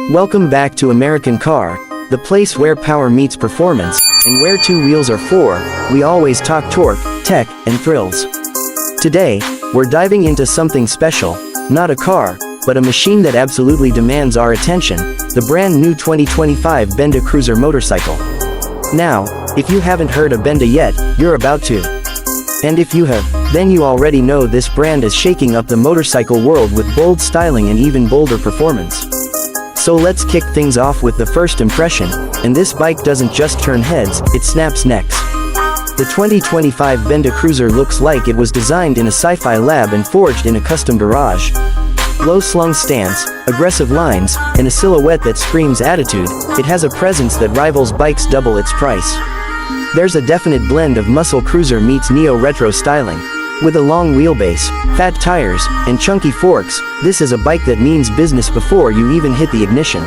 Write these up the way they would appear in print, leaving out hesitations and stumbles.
Welcome back to American Car, the place where power meets performance, and where two wheels are for. We always talk torque, tech, and thrills. Today, we're diving into something special, not a car, but a machine that absolutely demands our attention, the brand new 2025 Benda Cruiser motorcycle. Now, if you haven't heard of Benda yet, you're about to. And if you have, then you already know this brand is shaking up the motorcycle world with bold styling and even bolder performance. So let's kick things off with the first impression, and this bike doesn't just turn heads, it snaps necks. The 2025 Benda Cruiser looks like it was designed in a sci-fi lab and forged in a custom garage. Low-slung stance, aggressive lines, and a silhouette that screams attitude, it has a presence that rivals bikes double its price. There's a definite blend of muscle cruiser meets neo-retro styling. With a long wheelbase, fat tires, and chunky forks, this is a bike that means business before you even hit the ignition.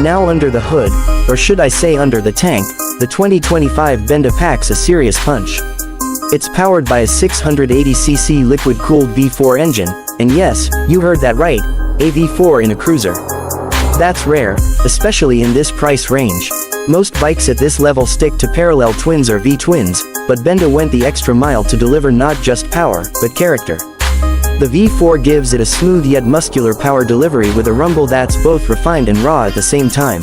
Now under the hood, or should I say under the tank, the 2025 Benda packs a serious punch. It's powered by a 680cc liquid-cooled V4 engine, and yes, you heard that right, a V4 in a cruiser. That's rare, especially in this price range. Most bikes at this level stick to parallel twins or V-twins, but Benda went the extra mile to deliver not just power, but character. The V4 gives it a smooth yet muscular power delivery with a rumble that's both refined and raw at the same time.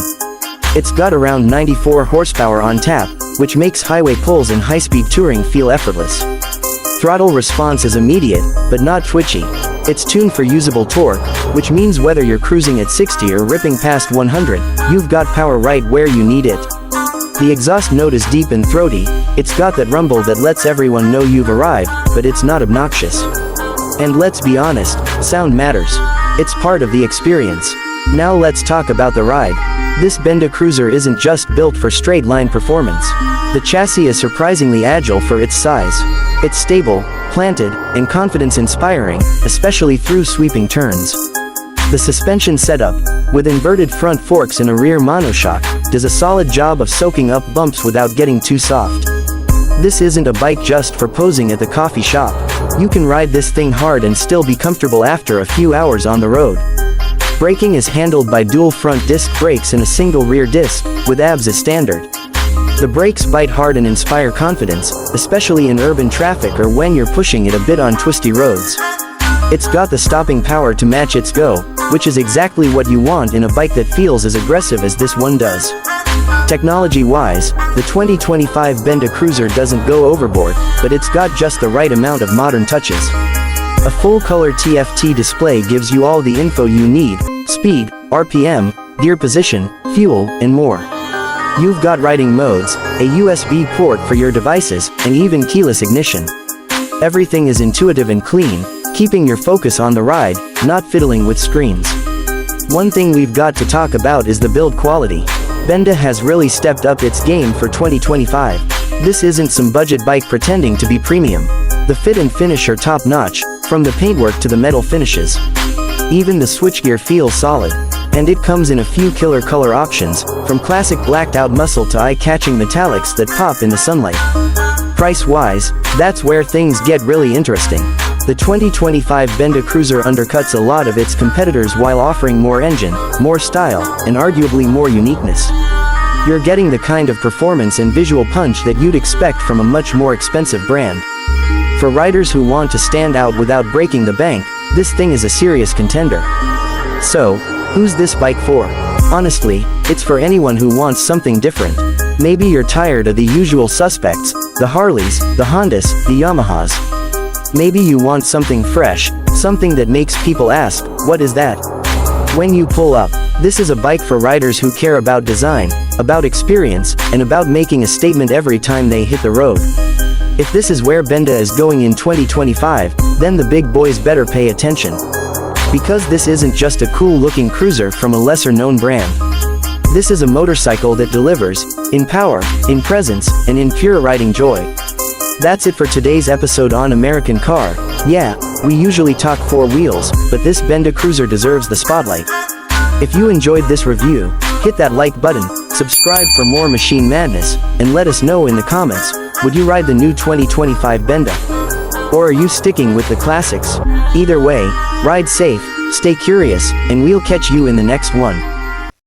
It's got around 94 horsepower on tap, which makes highway pulls and high-speed touring feel effortless. Throttle response is immediate, but not twitchy. It's tuned for usable torque, which means whether you're cruising at 60 or ripping past 100, you've got power right where you need it. The exhaust note is deep and throaty, it's got that rumble that lets everyone know you've arrived, but it's not obnoxious. And let's be honest, sound matters. It's part of the experience. Now let's talk about the ride. This Benda Cruiser isn't just built for straight-line performance. The chassis is surprisingly agile for its size. It's stable, planted, and confidence-inspiring, especially through sweeping turns. The suspension setup, with inverted front forks and a rear monoshock, does a solid job of soaking up bumps without getting too soft. This isn't a bike just for posing at the coffee shop. You can ride this thing hard and still be comfortable after a few hours on the road. Braking is handled by dual front disc brakes and a single rear disc, with ABS as standard. The brakes bite hard and inspire confidence, especially in urban traffic or when you're pushing it a bit on twisty roads. It's got the stopping power to match its go, which is exactly what you want in a bike that feels as aggressive as this one does. Technology-wise, the 2025 Benda Cruiser doesn't go overboard, but it's got just the right amount of modern touches. A full-color TFT display gives you all the info you need: speed, RPM, gear position, fuel, and more. You've got riding modes, a USB port for your devices, and even keyless ignition. Everything is intuitive and clean, keeping your focus on the ride, not fiddling with screens. One thing we've got to talk about is the build quality. Benda has really stepped up its game for 2025. This isn't some budget bike pretending to be premium. The fit and finish are top-notch, from the paintwork to the metal finishes. Even the switchgear feels solid. And it comes in a few killer color options, from classic blacked-out muscle to eye-catching metallics that pop in the sunlight. Price-wise, that's where things get really interesting. The 2025 Benda Cruiser undercuts a lot of its competitors while offering more engine, more style, and arguably more uniqueness. You're getting the kind of performance and visual punch that you'd expect from a much more expensive brand. For riders who want to stand out without breaking the bank, this thing is a serious contender. So, who's this bike for? Honestly, it's for anyone who wants something different. Maybe you're tired of the usual suspects, the Harleys, the Hondas, the Yamahas. Maybe you want something fresh, something that makes people ask, what is that? When you pull up, this is a bike for riders who care about design, about experience, and about making a statement every time they hit the road. If this is where Benda is going in 2025, then the big boys better pay attention. Because this isn't just a cool-looking cruiser from a lesser-known brand. This is a motorcycle that delivers, in power, in presence, and in pure riding joy. That's it for today's episode on American Car. Yeah, we usually talk four wheels, but this Benda Cruiser deserves the spotlight. If you enjoyed this review, hit that like button, subscribe for more machine madness, and let us know in the comments, would you ride the new 2025 Benda? Or are you sticking with the classics? Either way, ride safe, stay curious, and we'll catch you in the next one.